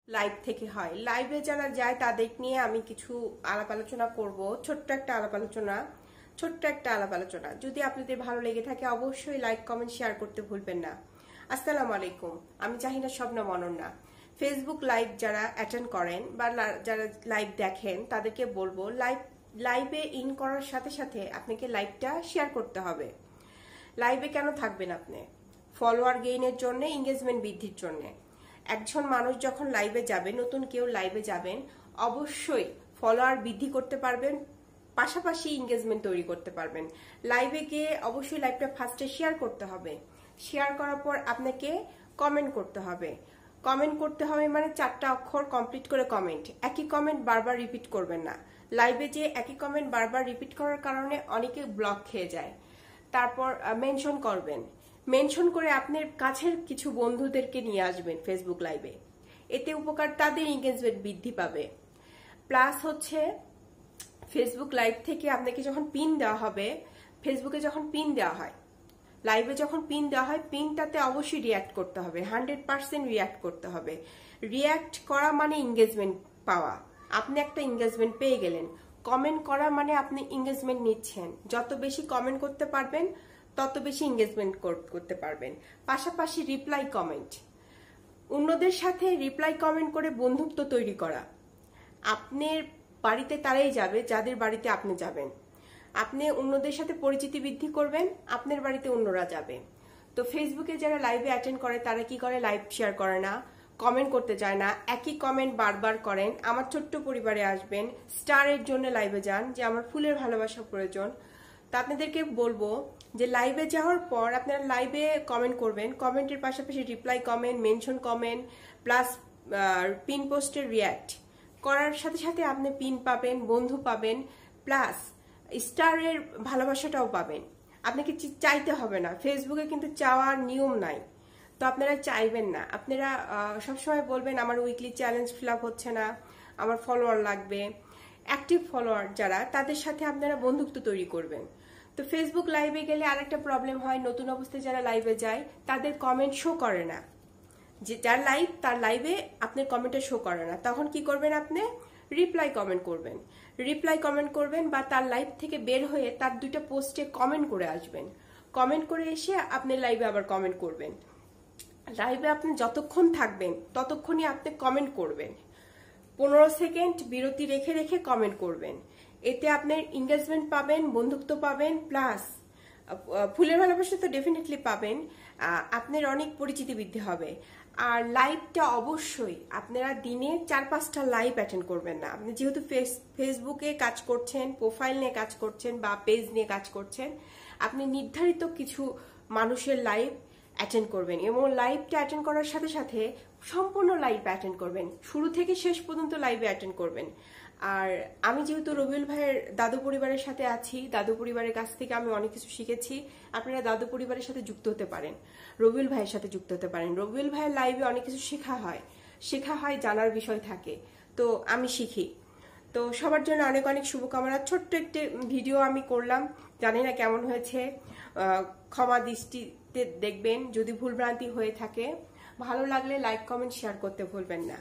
Live থেকে হয়। লাইভে যারা যায় তাদের নিয়ে আমি কিছু আলাপ আলোচনা করব। ছোট্ট একটা আলাপ আলোচনা। যদি আপনাদের ভালো লেগে থাকে অবশ্যই লাইক কমেন্ট শেয়ার করতে ভুলবেন না। আসসালামু আলাইকুম, আমি জাহিনা শবনম অনন্যা। ফেসবুক লাইভ যারা অ্যাটেন্ড করেন বা যারা লাইভ দেখেন তাদেরকে বলবো লাইভে ইন করার সাথে সাথে আপনাকে লাইভটা শেয়ার করতে হবে। লাইভে কেন থাকবেন আপনি? ফলোয়ার গেইনের জন্য, এঙ্গেজমেন্ট বৃদ্ধির জন্য। একজন মানুষ যখন লাইভে যাবে, নতুন কেউ লাইভে যাবেন, অবশ্যই ফলোয়ার বৃদ্ধি করতে পারবেন, পাশাপাশি এঙ্গেজমেন্ট তৈরি করতে পারবেন। লাইভে গিয়ে অবশ্যই লাইভটা ফার্স্টে শেয়ার করতে হবে। শেয়ার করার পর আপনাকে কমেন্ট করতে হবে। কমেন্ট করতে হবে মানে 4টা অক্ষর কমপ্লিট করে কমেন্ট। একই কমেন্ট বারবার রিপিট করবেন না। লাইভে যে একই কমেন্ট বারবার রিপিট করার কারণে অনেকে ব্লক খেয়ে যায়। তারপর মেনশন করবেন। মেনশন করে আপনার কাছের কিছু বন্ধুদেরকে নিয়ে আসবেন ফেসবুক লাইভে। এতে উপকার, তাদের এঙ্গেজমেন্ট বৃদ্ধি পাবে। প্লাস হচ্ছে ফেসবুক লাইভ থেকে আপনাকে যখন পিন দেওয়া হবে, ফেসবুকে যখন পিন দেওয়া হয়, লাইভে যখন পিন দেওয়া হয়, পিনটাতে অবশ্যই রিয়াক্ট করতে হবে। 100% রিয়াক্ট করতে হবে। রিয়াক্ট করা মানে এঙ্গেজমেন্ট পাওয়া। আপনি একটা এঙ্গেজমেন্ট পেয়ে গেলেন। কমেন্ট করা মানে আপনি এঙ্গেজমেন্ট নিচ্ছেন। যত বেশি কমেন্ট করতে পারবেন তত বেশি এঙ্গেজমেন্ট করতে পারবেন। পাশাপাশি রিপ্লাই কমেন্ট, অন্যদের সাথে রিপ্লাই কমেন্ট করে বন্ধুত্ব তৈরি করা। আপনার বাড়িতে তারাই যাবে যাদের বাড়িতে আপনি যাবেন। আপনি অন্যদের সাথে পরিচিতি বৃদ্ধি করবেন, আপনার বাড়িতে অন্যরা যাবে। তো ফেসবুকে যারা লাইভে অ্যাটেন্ড করে তারা কি করে? লাইভ শেয়ার করে না, কমেন্ট করতে চায় না, একই কমেন্ট বারবার করেন। আমার ছোট্ট পরিবারে আসবেন, স্টারের জন্য লাইভে যান, যে আমার ফুলের ভালোবাসা প্রয়োজন। তা আপনাদেরকে বলবো যে লাইভে যাওয়ার পর আপনারা লাইভে কমেন্ট করবেন। কমেন্টের পাশাপাশি reply comment, mention comment, plus pin পোস্টের রিয়াক্ট করার সাথে সাথে আপনি পিন পাবেন, বন্ধু পাবেন, প্লাস স্টারের ভালোবাসাটাও পাবেন। আপনাকে চাইতে হবে না। ফেসবুকে কিন্তু চাওয়ার নিয়ম নাই, তো আপনারা চাইবেন না। আপনারা সবসময় বলবেন আমার উইকলি চ্যালেঞ্জ ফিল আপ হচ্ছে না, আমার ফলোয়ার লাগবে। অ্যাক্টিভ ফলোয়ার যারা, তাদের সাথে আপনারা বন্ধুত্ব তৈরি করবেন। তো ফেসবুক লাইভে গেলে আরেকটা প্রবলেম হয়, নতুন অবস্থায় যারা লাইভে যায় তাদের কমেন্ট শো করে না। যে যার লাইভ, তার লাইভে আপনার কমেন্টটা শো করে না। তখন কি করবেন? আপনি রিপ্লাই কমেন্ট করবেন বা তার লাইভ থেকে বের হয়ে তার 2টা পোস্টে কমেন্ট করে আসবেন। কমেন্ট করে এসে আপনি লাইভে আবার কমেন্ট করবেন। লাইভে আপনি যতক্ষণ থাকবেন ততক্ষণই আপনি কমেন্ট করবেন। 15 সেকেন্ড বিরতি রেখে রেখে কমেন্ট করবেন। এতে আপনার এঙ্গেজমেন্ট পাবেন, বন্ধুত্ব পাবেন, প্লাস ফুলের ভালোবাসা তো ডেফিনেটলি পাবেন। আপনার অনেক পরিচিতি বৃদ্ধি হবে। আর লাইভটা অবশ্যই আপনারা দিনে 4-5টা লাইভ অ্যাটেন্ড করবেন না। আপনি যেহেতু ফেসবুকে কাজ করছেন, প্রোফাইল নিয়ে কাজ করছেন বা পেজ নিয়ে কাজ করছেন, আপনি নির্ধারিত কিছু মানুষের লাইভ অ্যাটেন্ড করবেন এবং লাইভটা অ্যাটেন্ড করার সাথে সাথে সম্পূর্ণ লাইভ অ্যাটেন্ড করবেন। শুরু থেকে শেষ পর্যন্ত লাইভে অ্যাটেন্ড করবেন। আর আমি যেহেতু রবিউল ভাইয়ের দাদু পরিবারের সাথে আছি, দাদু পরিবারের কাছ থেকে আমি অনেক কিছু শিখেছি। আপনারা দাদু পরিবারের সাথে যুক্ত হতে পারেন, রবিউল ভাইয়ের সাথে যুক্ত হতে পারেন। রবিউল ভাইয়ের লাইভে অনেক কিছু শেখা হয়, জানার বিষয় থাকে, তো আমি শিখি। তো সবার জন্য অনেক অনেক শুভকামনা। ছোট্ট একটি ভিডিও আমি করলাম, জানি না কেমন হয়েছে, ক্ষমা দৃষ্টিতে দেখবেন যদি ভুলভ্রান্তি হয়ে থাকে। ভালো লাগলে লাইক কমেন্ট শেয়ার করতে ভুলবেন না।